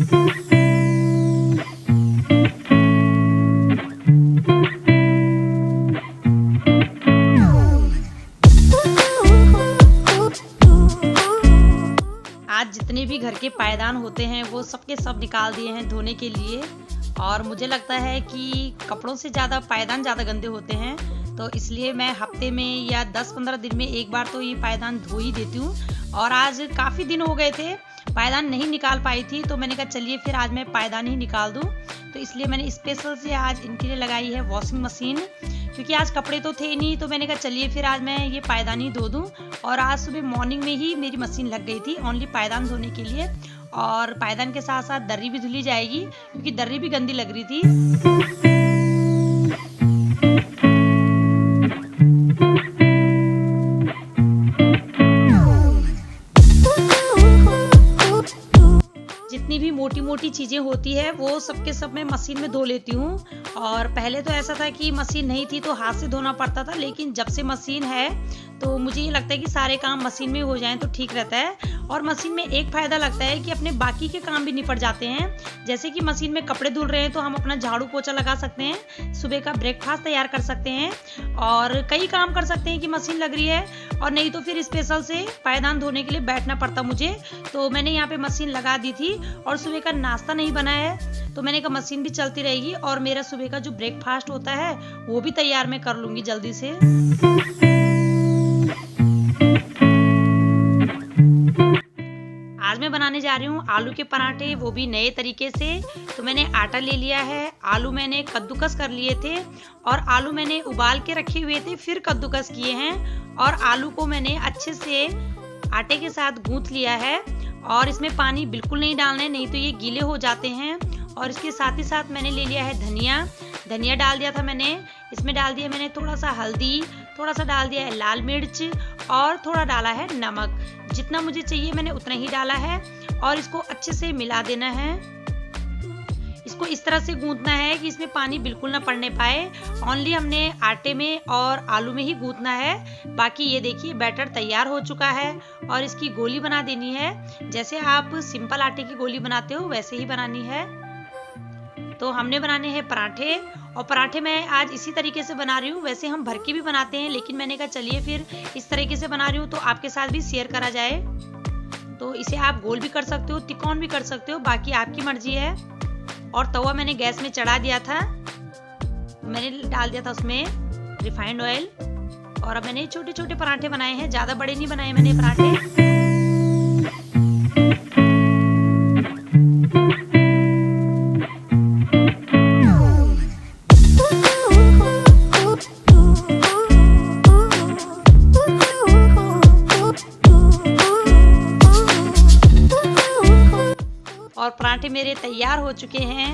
आज जितने भी घर के पायदान होते हैं वो सबके सब निकाल दिए हैं धोने के लिए। और मुझे लगता है कि कपड़ों से ज़्यादा पायदान ज़्यादा गंदे होते हैं, तो इसलिए मैं हफ्ते में या 10-15 दिन में एक बार तो ये पायदान धो ही देती हूँ। और आज काफ़ी दिन हो गए थे पायदान नहीं निकाल पाई थी, तो मैंने कहा चलिए फिर आज मैं पायदान ही निकाल दूँ। तो इसलिए मैंने स्पेशल से आज इनके लिए लगाई है वॉशिंग मशीन, क्योंकि आज कपड़े तो थे नहीं, तो मैंने कहा चलिए फिर आज मैं ये पायदान ही धो दूँ। और आज सुबह मॉर्निंग में ही मेरी मशीन लग गई थी ओनली पायदान धोने के लिए। और पायदान के साथ साथ दर्री भी धुली जाएगी, क्योंकि दर्री भी गंदी लग रही थी। जितनी भी मोटी मोटी चीज़ें होती है वो सबके सब मैं मशीन में धो लेती हूँ। और पहले तो ऐसा था कि मशीन नहीं थी तो हाथ से धोना पड़ता था, लेकिन जब से मशीन है तो मुझे ये लगता है कि सारे काम मशीन में हो जाएं तो ठीक रहता है। और मशीन में एक फ़ायदा लगता है कि अपने बाकी के काम भी निपट जाते हैं। जैसे कि मशीन में कपड़े धुल रहे हैं तो हम अपना झाड़ू पोछा लगा सकते हैं, सुबह का ब्रेकफास्ट तैयार कर सकते हैं, और कई काम कर सकते हैं कि मशीन लग रही है। और नहीं तो फिर स्पेशल से पायदान धोने के लिए बैठना पड़ता मुझे, तो मैंने यहाँ पे मशीन लगा दी थी। और सुबह का नाश्ता नहीं बना है तो मैंने कहा मशीन भी चलती रहेगी और मेरा सुबह का जो ब्रेकफास्ट होता है वो भी तैयार मैं कर लूँगी जल्दी से। आज मैं बनाने जा रही हूँ आलू के पराठे, वो भी नए तरीके से। तो मैंने आटा ले लिया है, आलू मैंने कद्दूकस कर लिए थे, और आलू मैंने उबाल के रखे हुए थे फिर कद्दूकस किए हैं। और आलू को मैंने अच्छे से आटे के साथ गूंथ लिया है, और इसमें पानी बिल्कुल नहीं डालना है, नहीं तो ये गीले हो जाते हैं। और इसके साथ ही साथ मैंने ले लिया है धनिया डाल दिया था मैंने। इसमें डाल दिया मैंने थोड़ा सा हल्दी, थोड़ा सा डाल दिया है लाल मिर्च, और थोड़ा डाला है नमक। जितना मुझे चाहिए मैंने उतना ही डाला है, और इसको अच्छे से मिला देना है। इसको इस तरह से गूंथना है कि इसमें पानी बिल्कुल ना पड़ने पाए। ओनली हमने आटे में और आलू में ही गूंथना है। बाकी ये देखिए बैटर तैयार हो चुका है, और इसकी गोली बना देनी है। जैसे आप सिंपल आटे की गोली बनाते हो वैसे ही बनानी है। तो हमने बनाने हैं पराठे, और पराठे मैं आज इसी तरीके से बना रही हूँ। वैसे हम भर के भी बनाते हैं, लेकिन मैंने कहा चलिए फिर इस तरीके से बना रही हूँ तो आपके साथ भी शेयर करा जाए। तो इसे आप गोल भी कर सकते हो, तिकोन भी कर सकते हो, बाकी आपकी मर्जी है। और तवा मैंने गैस में चढ़ा दिया था, मैंने डाल दिया था उसमें रिफाइंड ऑयल। और अब मैंने छोटे छोटे पराठे बनाए हैं, ज़्यादा बड़े नहीं बनाए मैंने पराठे। और पराठे मेरे तैयार हो चुके हैं,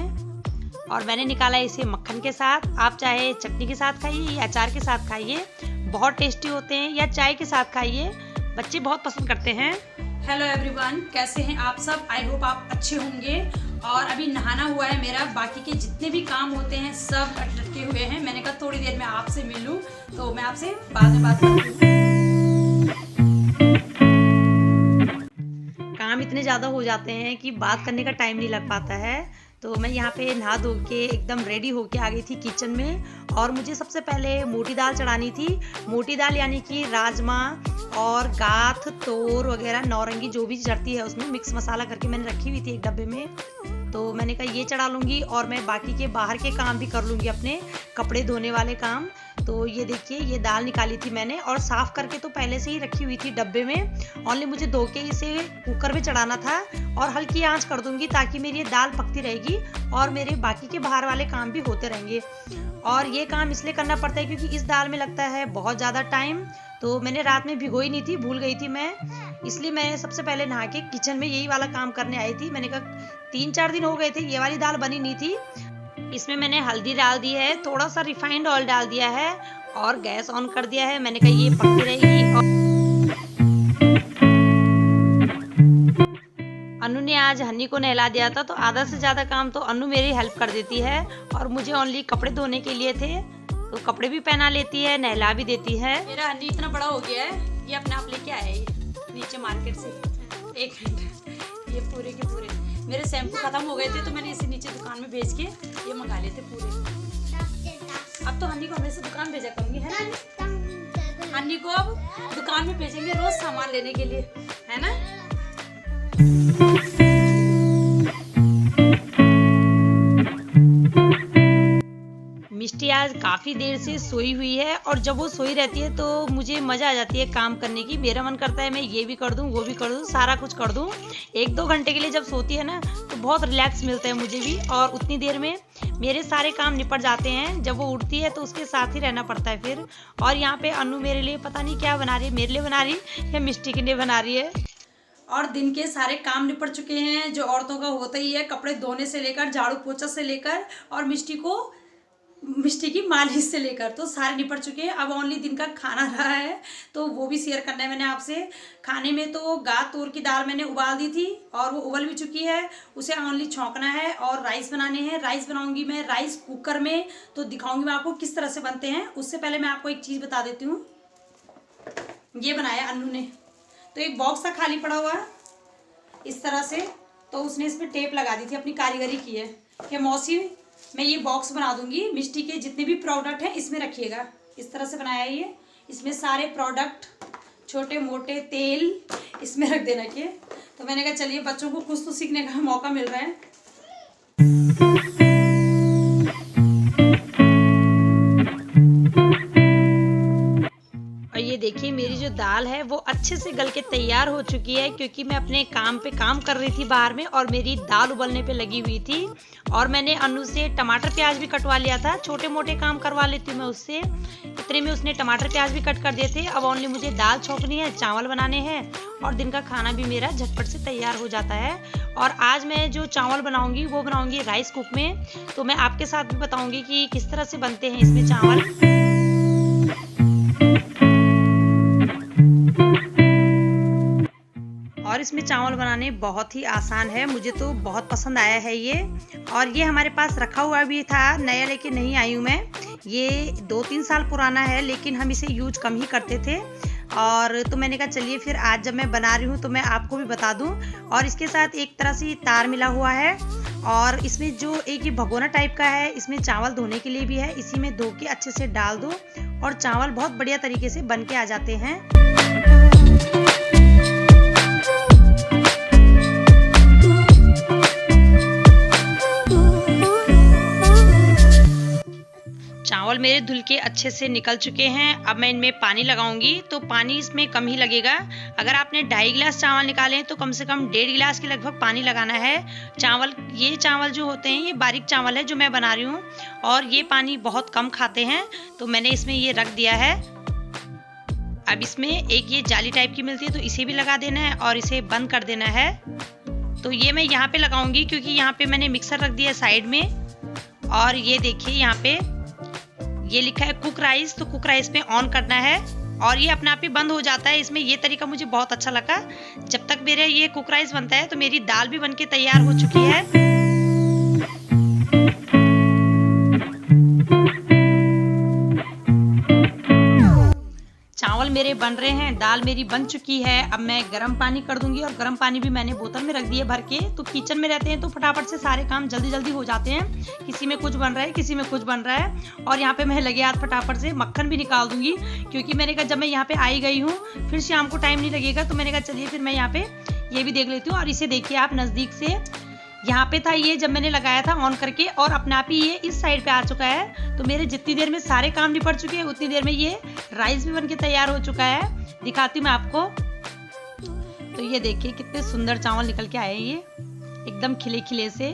और मैंने निकाला इसे मक्खन के साथ। आप चाहे चटनी के साथ खाइए या अचार के साथ खाइए, बहुत टेस्टी होते हैं, या चाय के साथ खाइए, बच्चे बहुत पसंद करते हैं। हेलो एवरीवन, कैसे हैं आप सब? आई होप आप अच्छे होंगे। और अभी नहाना हुआ है मेरा, बाकी के जितने भी काम होते हैं सब अटके हुए हैं। मैंने कहा थोड़ी देर में आपसे मिल लूँ, तो मैं आपसे बाद में बात करती हूँ। काम इतने ज़्यादा हो जाते हैं कि बात करने का टाइम नहीं लग पाता है। तो मैं यहाँ पे नहा धो के एकदम रेडी होके आ गई थी किचन में। और मुझे सबसे पहले मोटी दाल चढ़ानी थी। मोटी दाल यानी कि राजमा और गाथ, तोर वगैरह, नौरंगी जो भी चढ़ती है उसमें मिक्स मसाला करके मैंने रखी हुई थी एक डब्बे में। तो मैंने कहा ये चढ़ा लूँगी, और मैं बाकी के बाहर के काम भी कर लूँगी, अपने कपड़े धोने वाले काम। तो ये देखिए ये दाल निकाली थी मैंने, और साफ़ करके तो पहले से ही रखी हुई थी डब्बे में। ओनली मुझे धो के इसे कुकर में चढ़ाना था, और हल्की आंच कर दूंगी ताकि मेरी ये दाल पकती रहेगी और मेरे बाकी के बाहर वाले काम भी होते रहेंगे। और ये काम इसलिए करना पड़ता है क्योंकि इस दाल में लगता है बहुत ज़्यादा टाइम। तो मैंने रात में भिगोई नहीं थी, भूल गई थी मैं, इसलिए मैं सबसे पहले नहा के किचन में यही वाला काम करने आई थी। मैंने कहा 3-4 दिन हो गए थे ये वाली दाल बनी नहीं थी। इसमें मैंने हल्दी डाल दी है, थोड़ा सा रिफाइंड ऑयल डाल दिया है, और गैस ऑन कर दिया है। मैंने कहा ये पकती रहेगी। और अनु ने आज हन्नी को नहला दिया था, तो आधा से ज़्यादा काम तो अनु मेरी हेल्प कर देती है, और मुझे ओनली कपड़े धोने के लिए थे तो कपड़े भी पहना लेती है, नहला भी देती है। मेरा हन्नी इतना बड़ा हो गया है, ये अपने आप लेके आया है नीचे मार्केट से। एक मिनट, ये पूरे के पूरे मेरे शैम्पू खत्म हो गए थे तो मैंने इसे नीचे दुकान में भेज के ये मंगा लिए थे पूरे। अब तो हन्नी को हमेशा दुकान भेजा करूँगी, है ना? हन्नी को अब दुकान में भेजेंगे रोज सामान लेने के लिए, है ना? मिष्टी आज काफ़ी देर से सोई हुई है और जब वो सोई रहती है तो मुझे मज़ा आ जाती है काम करने की। मेरा मन करता है मैं ये भी कर दूँ, वो भी कर दूँ, सारा कुछ कर दूँ। 1-2 घंटे के लिए जब सोती है ना तो बहुत रिलैक्स मिलता है मुझे भी, और उतनी देर में मेरे सारे काम निपट जाते हैं। जब वो उठती है तो उसके साथ ही रहना पड़ता है फिर। और यहाँ पे अनु मेरे लिए पता नहीं क्या बना रही है, मेरे लिए बना रही है या मिष्टी के लिए बना रही है। और दिन के सारे काम निपट चुके हैं जो औरतों का होता ही है, कपड़े धोने से लेकर झाड़ू पोछा से लेकर और मिष्टी की मालिश से लेकर तो सारे निपट चुके हैं। अब ओनली दिन का खाना रहा है तो वो भी शेयर करना है मैंने आपसे। खाने में तो गाद तूर की दाल मैंने उबाल दी थी और वो उबल भी चुकी है, उसे ओनली छौंकना है और राइस बनाने हैं। राइस बनाऊंगी मैं राइस कुकर में, तो दिखाऊंगी मैं आपको किस तरह से बनते हैं। उससे पहले मैं आपको एक चीज़ बता देती हूँ। ये बनाया अन्नू ने, तो एक बॉक्स था खाली पड़ा हुआ इस तरह से, तो उसने इस पर टेप लगा दी थी, अपनी कारीगरी की है कि मौसी मैं ये बॉक्स बना दूंगी, मिष्टी के जितने भी प्रोडक्ट हैं इसमें रखिएगा। इस तरह से बनाया है ये, इसमें सारे प्रोडक्ट छोटे मोटे तेल इसमें रख देना के। तो मैंने कहा चलिए बच्चों को कुछ तो सीखने का मौका मिल रहा है। ये देखिए मेरी जो दाल है वो अच्छे से गल के तैयार हो चुकी है, क्योंकि मैं अपने काम पे काम कर रही थी बाहर में और मेरी दाल उबलने पे लगी हुई थी। और मैंने अनु से टमाटर प्याज भी कटवा लिया था, छोटे मोटे काम करवा लेती हूँ मैं उससे। इतने में उसने टमाटर प्याज भी कट कर दिए थे। अब ओनली मुझे दाल छौंकनी है, चावल बनाने हैं और दिन का खाना भी मेरा झटपट से तैयार हो जाता है। और आज मैं जो चावल बनाऊंगी वो बनाऊंगी राइस कुक में, तो मैं आपके साथ भी बताऊंगी कि किस तरह से बनते हैं इसमें चावल। और इसमें चावल बनाने बहुत ही आसान है, मुझे तो बहुत पसंद आया है ये। और ये हमारे पास रखा हुआ भी था, नया लेके नहीं आई हूँ मैं। ये 2-3 साल पुराना है, लेकिन हम इसे यूज कम ही करते थे। और तो मैंने कहा चलिए फिर आज जब मैं बना रही हूँ तो मैं आपको भी बता दूँ। और इसके साथ एक तरह से तार मिला हुआ है, और इसमें जो एक ये भगोना टाइप का है, इसमें चावल धोने के लिए भी है। इसी में धो के अच्छे से डाल दो और चावल बहुत बढ़िया तरीके से बन के आ जाते हैं। चावल मेरे धुल के अच्छे से निकल चुके हैं। अब मैं इनमें पानी लगाऊंगी, तो पानी इसमें कम ही लगेगा। अगर आपने 2.5 गिलास चावल निकाले हैं तो कम से कम 1.5 गिलास के लगभग पानी लगाना है। ये चावल जो होते हैं ये बारीक चावल है जो मैं बना रही हूँ, और ये पानी बहुत कम खाते हैं, तो मैंने इसमें ये रख दिया है। अब इसमें एक ये जाली टाइप की मिलती है, तो इसे भी लगा देना है और इसे बंद कर देना है। तो ये मैं यहाँ पे लगाऊंगी क्योंकि यहाँ पे मैंने मिक्सर रख दिया साइड में। और ये देखिए यहाँ पे ये लिखा है कुक राइस, तो कुक राइस पे ऑन करना है और ये अपने आप ही बंद हो जाता है। इसमें ये तरीका मुझे बहुत अच्छा लगा। जब तक मेरे ये कुक राइस बनता है तो मेरी दाल भी बनके तैयार हो चुकी है। चावल मेरे बन रहे हैं, दाल मेरी बन चुकी है। अब मैं गर्म पानी कर दूंगी, और गर्म पानी भी मैंने बोतल में रख दिया भर के। तो किचन में रहते हैं तो फटाफट से सारे काम जल्दी जल्दी हो जाते हैं। किसी में कुछ बन रहा है, किसी में कुछ बन रहा है। और यहाँ पे मैं लगे हाथ फटाफट से मक्खन भी निकाल दूंगी, क्योंकि मैंने कहा जब मैं यहाँ पे आई गई हूँ फिर शाम को टाइम नहीं लगेगा, तो मैंने कहा चलिए फिर मैं यहाँ पे ये भी देख लेती हूँ। और इसे देखिए आप नज़दीक से, यहाँ पे था ये जब मैंने लगाया था ऑन करके, और अपने आप ही ये इस साइड पे आ चुका है। तो मेरे जितनी देर में सारे काम निपट चुके हैं उतनी देर में ये राइस भी बनके तैयार हो चुका है। दिखाती हूँ मैं आपको। तो ये देखिए कितने सुंदर चावल निकल के आए, ये एकदम खिले खिले से।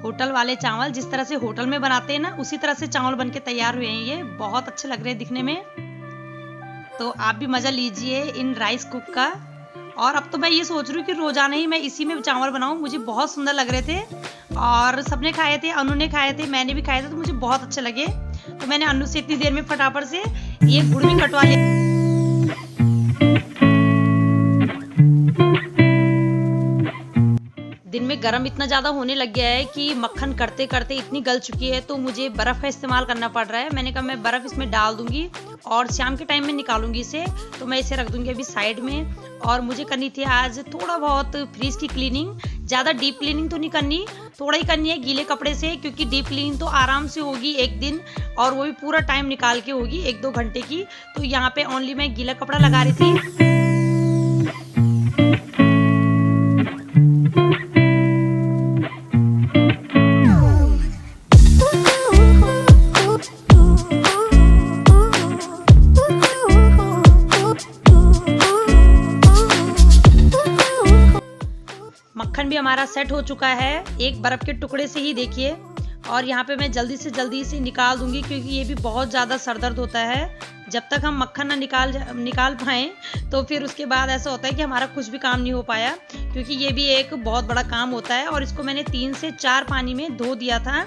होटल वाले चावल जिस तरह से होटल में बनाते हैं ना, उसी तरह से चावल बनके तैयार हुए हैं। ये बहुत अच्छे लग रहे हैं दिखने में। तो आप भी मजा लीजिए इन राइस कुक का। और अब तो मैं ये सोच रही हूँ कि रोजाना ही मैं इसी में चावल बनाऊँ। मुझे बहुत सुंदर लग रहे थे और सबने खाए थे, अनु ने खाए थे, मैंने भी खाए थे, तो मुझे बहुत अच्छे लगे। तो मैंने अनु से इतनी देर में फटाफट से ये गुड़ भी कटवा लिया। दिन में गरम इतना ज़्यादा होने लग गया है कि मक्खन करते करते इतनी गल चुकी है, तो मुझे बर्फ़ का इस्तेमाल करना पड़ रहा है। मैंने कहा मैं बर्फ़ इसमें डाल दूंगी और शाम के टाइम में निकालूंगी इसे। तो मैं इसे रख दूंगी अभी साइड में। और मुझे करनी थी आज थोड़ा बहुत फ्रिज की क्लीनिंग। ज़्यादा डीप क्लीनिंग तो नहीं करनी, थोड़ा ही करनी है गीले कपड़े से, क्योंकि डीप क्लीनिंग तो आराम से होगी एक दिन, और वो भी पूरा टाइम निकाल के होगी 1-2 घंटे की। तो यहाँ पे ओनली मैं गीला कपड़ा लगा रही थी। मक्खन भी हमारा सेट हो चुका है एक बर्फ के टुकड़े से ही, देखिए। और यहाँ पे मैं जल्दी से निकाल दूंगी, क्योंकि ये भी बहुत ज़्यादा सरदर्द होता है। जब तक हम मक्खन ना निकाल पाएँ तो फिर उसके बाद ऐसा होता है कि हमारा कुछ भी काम नहीं हो पाया, क्योंकि ये भी एक बहुत बड़ा काम होता है। और इसको मैंने 3 से 4 पानी में धो दिया था,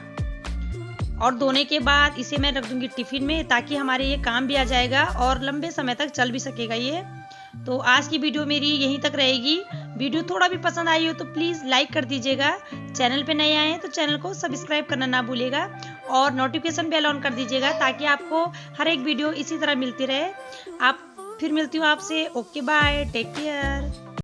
और धोने के बाद इसे मैं रख दूंगी टिफिन में, ताकि हमारे ये काम भी आ जाएगा और लंबे समय तक चल भी सकेगा ये। तो आज की वीडियो मेरी यहीं तक रहेगी। वीडियो थोड़ा भी पसंद आई हो तो प्लीज़ लाइक कर दीजिएगा। चैनल पे नए आए हैं तो चैनल को सब्सक्राइब करना ना भूलिएगा, और नोटिफिकेशन बेल ऑन कर दीजिएगा, ताकि आपको हर एक वीडियो इसी तरह मिलती रहे। फिर मिलती हूँ आपसे। Okay bye, take care.